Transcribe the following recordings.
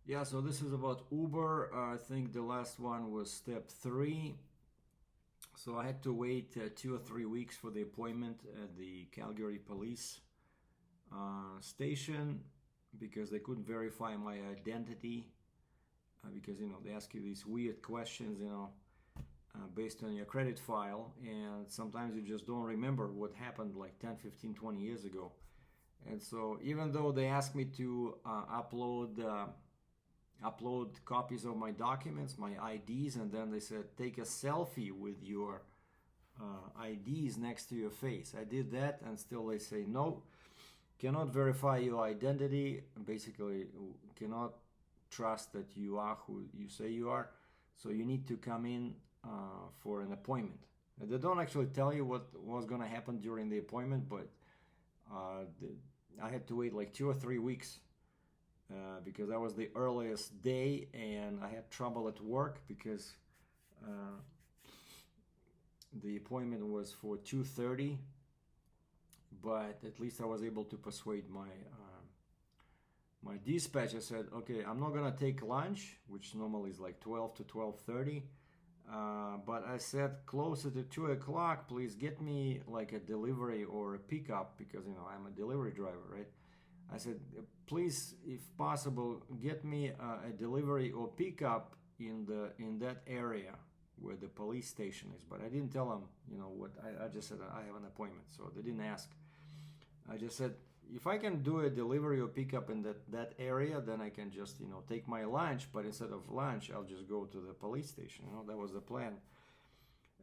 Yeah, so this is about Uber. I think the last one was step 3. So I had to wait 2 or 3 weeks for the appointment at the Calgary police station because they couldn't verify my identity because they ask you these weird questions based on your credit file, and sometimes you just don't remember what happened like 10, 15, 20 years ago. And so even though they asked me to upload copies of my documents, my IDs, and then they said take a selfie with your IDs next to your face. I did that, and still they say no, cannot verify your identity. Basically, cannot trust that you are who you say you are. So you need to come in for an appointment. And they don't actually tell you what was going to happen during the appointment, but I had to wait like 2 or 3 weeks because that was the earliest day, and I had trouble at work because the appointment was for 2:30, but at least I was able to persuade my dispatcher. Said, okay, I'm not gonna take lunch, which normally is like 12 to 12:30, but I said closer to 2 o'clock, please get me like a delivery or a pickup because I'm a delivery driver, right? I said, please, if possible, get me a delivery or pickup in that area where the police station is. But I didn't tell them, what. I just said I have an appointment, so they didn't ask. I just said, if I can do a delivery or pickup in that area, then I can just take my lunch. But instead of lunch, I'll just go to the police station. That was the plan.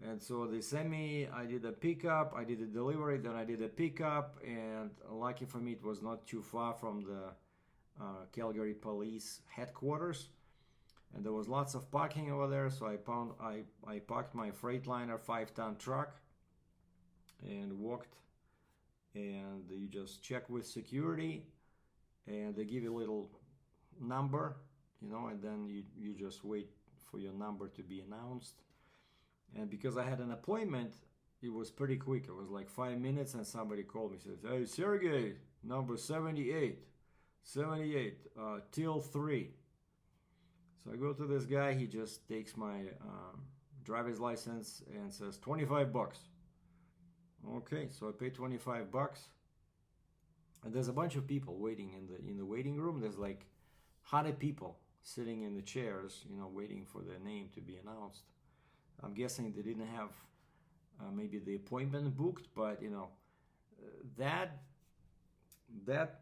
And so they sent me, I did a pickup, I did a delivery, then I did a pickup, and lucky for me, it was not too far from the Calgary police headquarters. And there was lots of parking over there, so I parked my Freightliner 5-ton truck and walked, and you just check with security, and they give you a little number, and then you just wait for your number to be announced. And because I had an appointment, it was pretty quick. It was like 5 minutes, and somebody called me, says, hey, Sergei, number 78, till 3. So I go to this guy, he just takes my driver's license and says $25. Okay, so I pay $25, and there's a bunch of people waiting in the waiting room. There's like 100 people sitting in the chairs, waiting for their name to be announced. I'm guessing they didn't have maybe the appointment booked, but that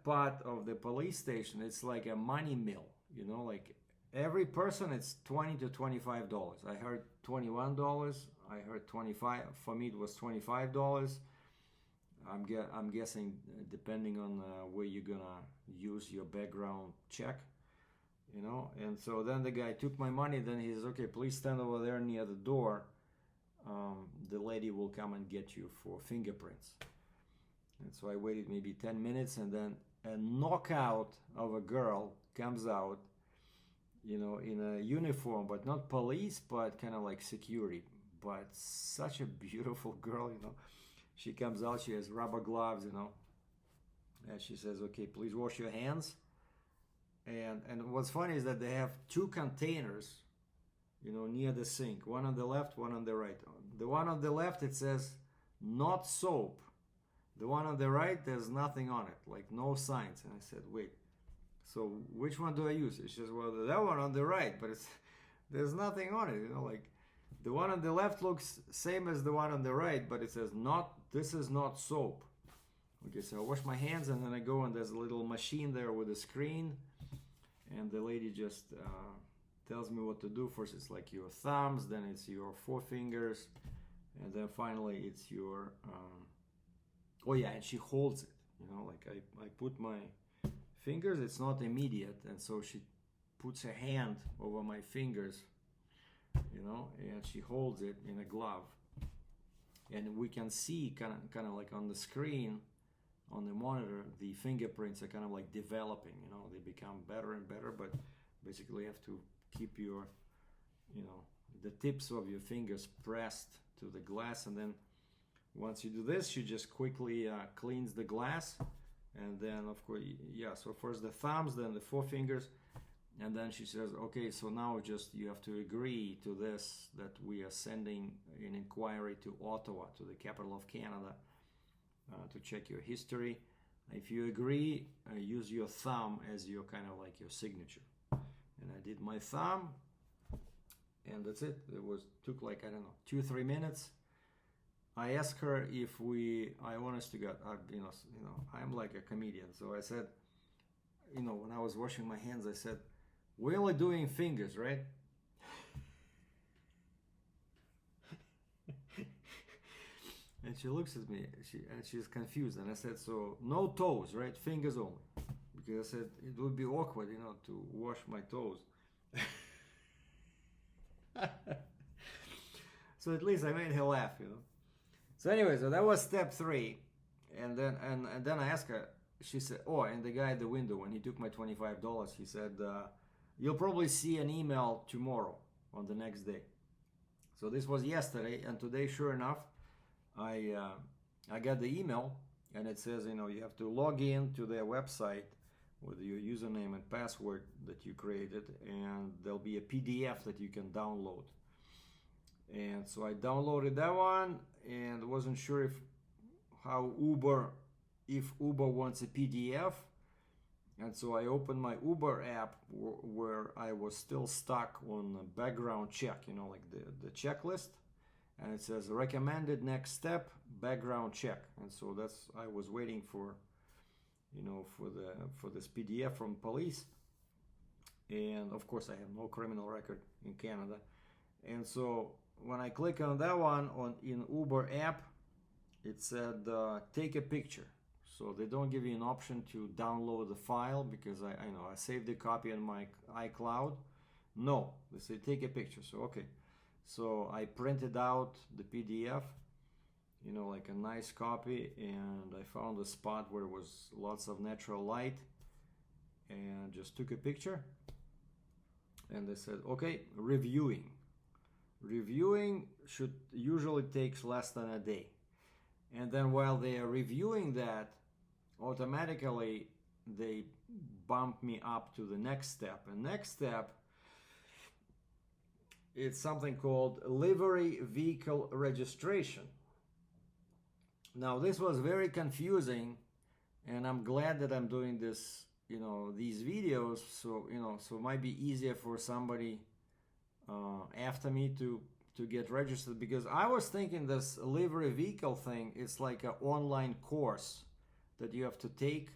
part of the police station, it's like a money mill. Like every person, it's $20 to $25. I heard $21. I heard 25. For me, it was $25. I'm guessing depending on where you're gonna use your background check. And so then the guy took my money. Then he says, okay, please stand over there near the door. The lady will come and get you for fingerprints. And so I waited maybe 10 minutes, and then a knockout of a girl comes out, in a uniform, but not police, but kind of like security. But such a beautiful girl, She comes out, she has rubber gloves, and she says, okay, please wash your hands. And what's funny is that they have 2 containers, near the sink. One on the left, one on the right. The one on the left, it says not soap. The one on the right, there's nothing on it, like no signs. And I said, wait, so which one do I use? It's just, well, that one on the right, but there's nothing on it. Like the one on the left looks same as the one on the right, but it says this is not soap. Okay, so I wash my hands, and then I go, and there's a little machine there with a screen, and the lady just tells me what to do. First it's like your thumbs, then it's your forefingers, and then finally it's your oh yeah, and she holds it, like I put my fingers, it's not immediate, and so she puts her hand over my fingers, and she holds it in a glove, and we can see kind of like on the screen, on the monitor, the fingerprints are kind of like developing, they become better and better, but basically you have to keep your, the tips of your fingers pressed to the glass, and then once you do this, she just quickly cleans the glass, and then of course, yeah, so first the thumbs, then the forefingers, And then she says, okay, so now just you have to agree to this, that we are sending an inquiry to Ottawa, to the capital of Canada, to check your history. If you agree, use your thumb as your kind of like your signature. And I did my thumb, and that's it. Took like, I don't know, 2-3 minutes. I asked her if I honest to God, I'm like a comedian. So I said, when I was washing my hands, I said, we're only doing fingers, right? And she looks at me, she's confused. And I said, so no toes, right? Fingers only. Because I said, it would be awkward, to wash my toes. So at least I made her laugh, So anyway, so that was step 3. And then I asked her, she said, oh, and the guy at the window, when he took my $25, he said, you'll probably see an email tomorrow on the next day. So this was yesterday, and today, sure enough, I got the email, and it says, you have to log in to their website with your username and password that you created, and there'll be a PDF that you can download. And so I downloaded that one, and wasn't sure if Uber wants a PDF. And so I opened my Uber app where I was still stuck on a background check, like the checklist. And it says recommended next step, background check. And so I was waiting for this PDF from police. And of course I have no criminal record in Canada. And so when I click on that one in Uber app, it said take a picture. So they don't give you an option to download the file, because I saved the copy on my iCloud. No, they say take a picture. So okay, so I printed out the PDF, like a nice copy, and I found a spot where was lots of natural light, and just took a picture. And they said, okay, reviewing should usually takes less than a day. And then while they are reviewing that, automatically they bump me up to the next step. And next step, it's something called livery vehicle registration. Now this was very confusing, and I'm glad that I'm doing this, these videos, so so it might be easier for somebody after me to get registered, because I was thinking this livery vehicle thing, it's like an online course that you have to take,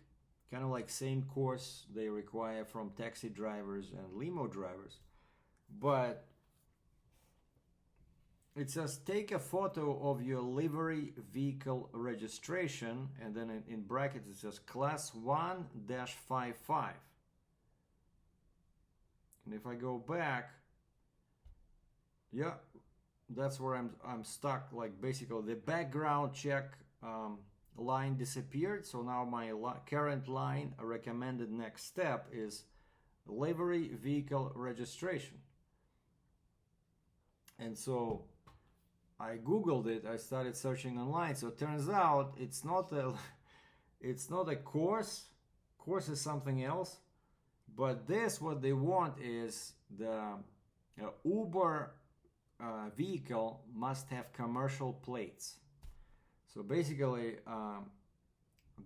kind of like same course they require from taxi drivers and limo drivers. But it says take a photo of your livery vehicle registration, and then in brackets it says class 1-55. And if I go back, yeah, that's where I'm stuck. Like basically the background check line disappeared. So now my current line, a recommended next step, is livery vehicle registration. And so I googled it. I started searching online. So it turns out it's not a course. Course is something else. But this, what they want is the Uber vehicle must have commercial plates. So basically,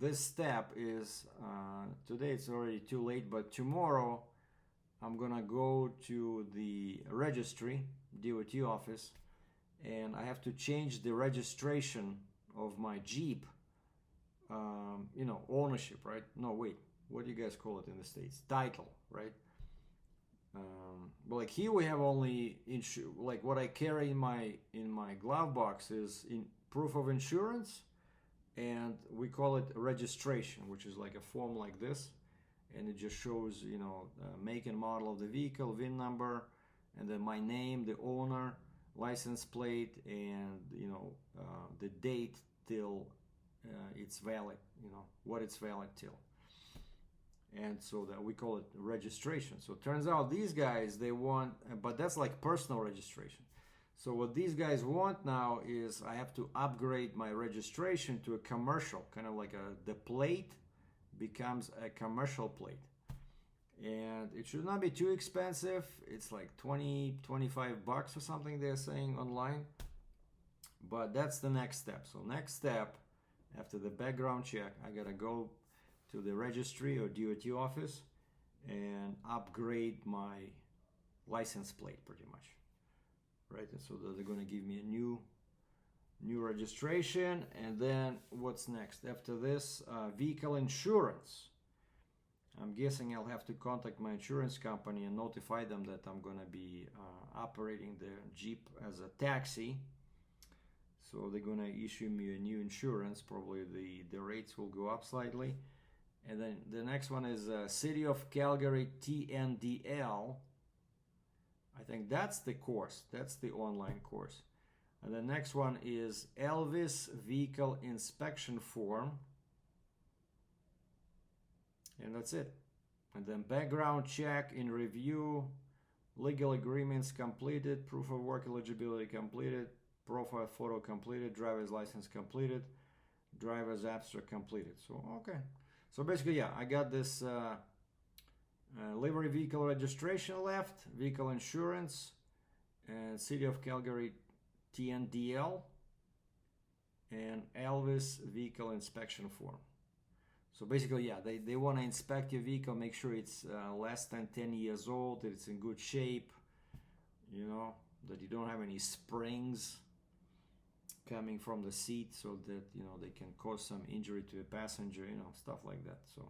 this step is, today it's already too late, but tomorrow I'm gonna go to the registry, DOT office, and I have to change the registration of my Jeep, ownership, right? No, wait, what do you guys call it in the States? Title, right? But like here we have only like what I carry in my glove box is in proof of insurance, and we call it registration, which is like a form like this, and it just shows make and model of the vehicle, VIN number, and then my name, the owner, license plate, and the date till it's valid, what it's valid till. And so that we call it registration. So it turns out these guys, they want, but that's like personal registration. So what these guys want now is I have to upgrade my registration to a commercial, kind of like the plate becomes a commercial plate. and it should not be too expensive. It's like 20-25 bucks or something they're saying online, but that's the next step. So next step, after the background check, I gotta go to the registry or DOT office and upgrade my license plate, pretty much, right? And so they're gonna give me a new registration. And then what's next after this? Vehicle insurance. I'm guessing I'll have to contact my insurance company and notify them that I'm gonna be operating the Jeep as a taxi. So they're gonna issue me a new insurance. Probably the rates will go up slightly. And then the next one is City of Calgary TNDL. I think that's the course. That's the online course. And the next one is Elvis Vehicle Inspection Form. And that's it. And then background check in review, legal agreements completed, proof of work eligibility completed, profile photo completed, driver's license completed, driver's abstract completed. So, okay. So basically, yeah, I got this livery vehicle registration left, vehicle insurance, and City of Calgary TNDL, and Elvis Vehicle Inspection Form. So basically, yeah, they want to inspect your vehicle, make sure it's less than 10 years old, that it's in good shape, you know, that you don't have any springs coming from the seat, so that, you know, they can cause some injury to a passenger, you know, stuff like that. So,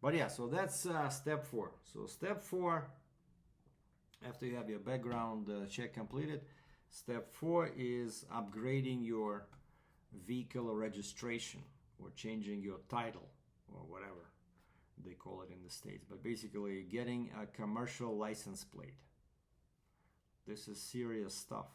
but yeah, so that's step 4. So step 4, after you have your background check completed, step 4 is upgrading your vehicle registration, or changing your title, or whatever they call it in the States. But basically getting a commercial license plate. This is serious stuff.